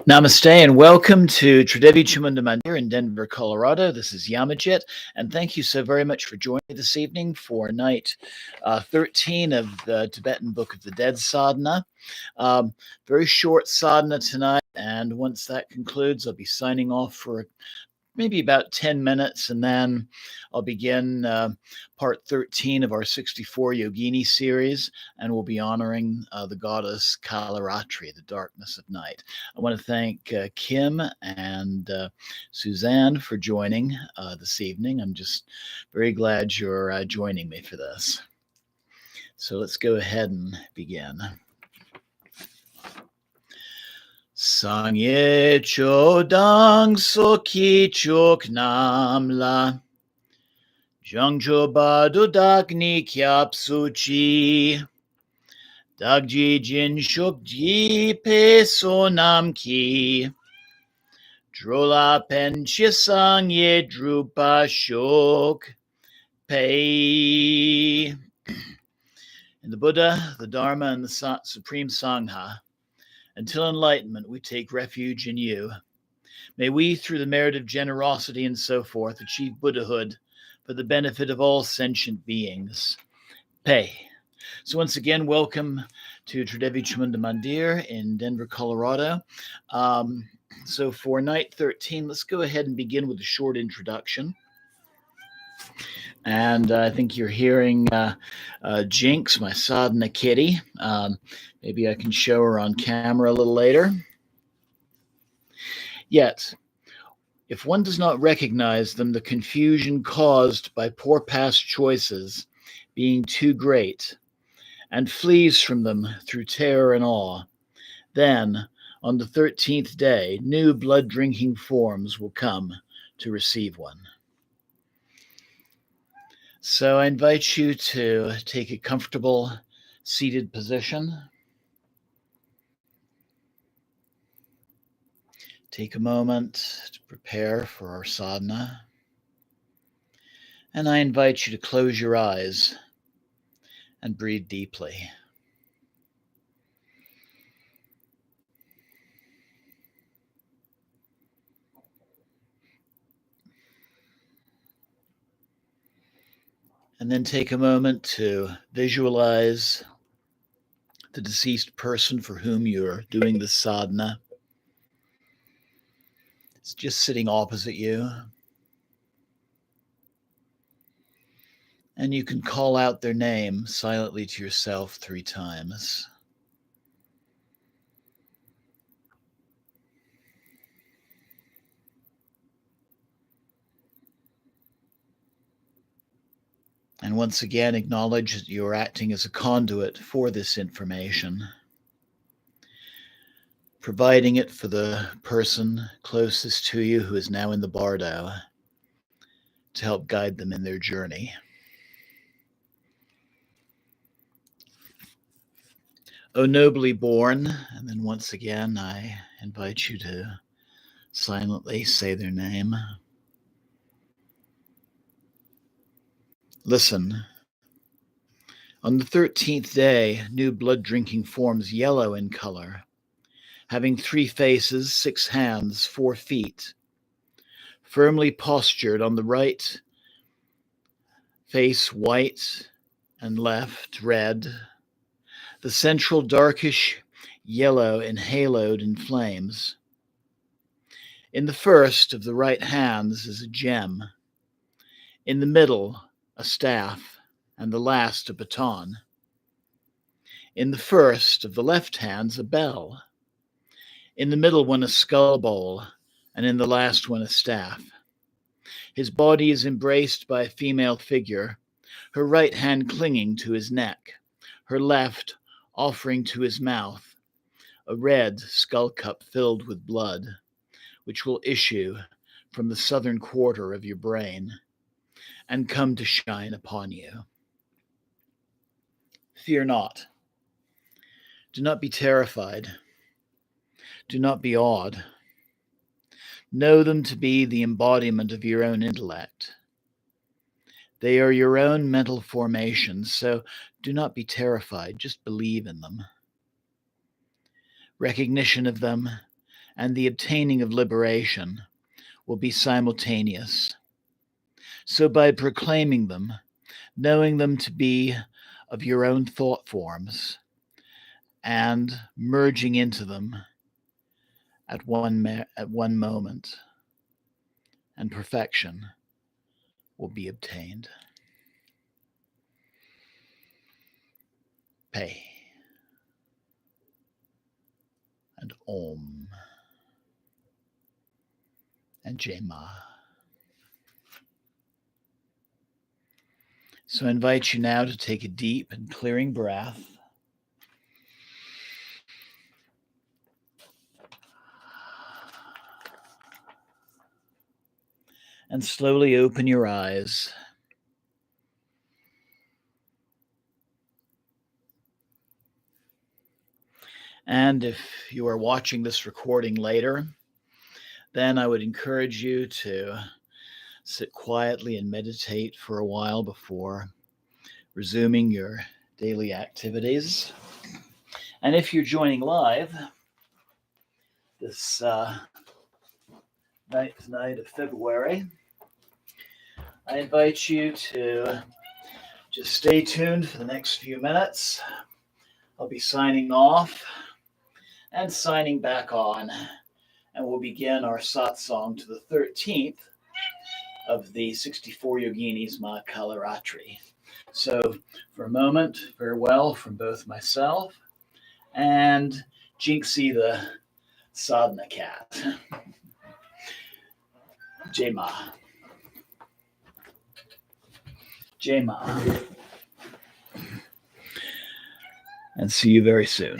Namaste and welcome to Tridevi Chamunda Mandir in Denver, Colorado. This is Yamajit, and thank you so very much for joining me this evening for night 13 of the Tibetan Book of the Dead Sadhana. Very short sadhana tonight, and once that concludes, I'll be signing off for maybe about 10 minutes, and then I'll begin part 13 of our 64 Yogini series, and we'll be honoring the goddess Kalaratri, the darkness of night. I want to thank Kim and Suzanne for joining this evening. I'm just very glad you're joining me for this. So let's go ahead and begin. Sangye chodang soki chok namla Jangcho badu dakni kyap suchi Dagji jin shukji pe sonam ki Drola penchi sangye drupa shok pe. In the Buddha, the Dharma, and the Supreme Sangha, until enlightenment, we take refuge in you. May we, through the merit of generosity and so forth, achieve Buddhahood for the benefit of all sentient beings. Pei. So once again, welcome to Tridevi Chamunda Mandir in Denver, Colorado. So for night 13, let's go ahead and begin with a short introduction. And I think you're hearing Jinx, my sadhana kitty. Maybe I can show her on camera a little later. Yet, if one does not recognize them, the confusion caused by poor past choices being too great, and flees from them through terror and awe, then, on the 13th day, new blood-drinking forms will come to receive one. So I invite you to take a comfortable seated position. Take a moment to prepare for our sadhana. And I invite you to close your eyes and breathe deeply. And then take a moment to visualize the deceased person for whom you're doing the sadhana. It's just sitting opposite you. And you can call out their name silently to yourself 3 times. And once again, acknowledge that you're acting as a conduit for this information, providing it for the person closest to you who is now in the bardo to help guide them in their journey. O nobly born, and then once again, I invite you to silently say their name. Listen. On the 13th day, new blood-drinking forms yellow in color, having 3 faces, 6 hands, 4 feet, firmly postured on the right face white and left red, the central darkish yellow enhaloed in flames. In the first of the right hands is a gem, in the middle a staff, and the last a baton. In the first of the left hands a bell, in the middle one a skull bowl, and in the last one a staff. His body is embraced by a female figure, her right hand clinging to his neck, her left offering to his mouth a red skull cup filled with blood, which will issue from the southern quarter of your brain and come to shine upon you. Fear not. Do not be terrified. Do not be awed. Know them to be the embodiment of your own intellect. They are your own mental formations, so do not be terrified. Just believe in them. Recognition of them and the obtaining of liberation will be simultaneous. So by proclaiming them, knowing them to be of your own thought forms, and merging into them at one moment, and perfection will be obtained. Pei and Om and Jema. So I invite you now to take a deep and clearing breath. And slowly open your eyes. And if you are watching this recording later, then I would encourage you to sit quietly and meditate for a while before resuming your daily activities. And if you're joining live, this night of February, I invite you to just stay tuned for the next few minutes. I'll be signing off and signing back on, and we'll begin our satsang to the 13th of the 64 Yoginis Mahakalaratri. So for a moment, farewell from both myself and Jinxie the Sadhana cat. Jema. Jema. And see you very soon.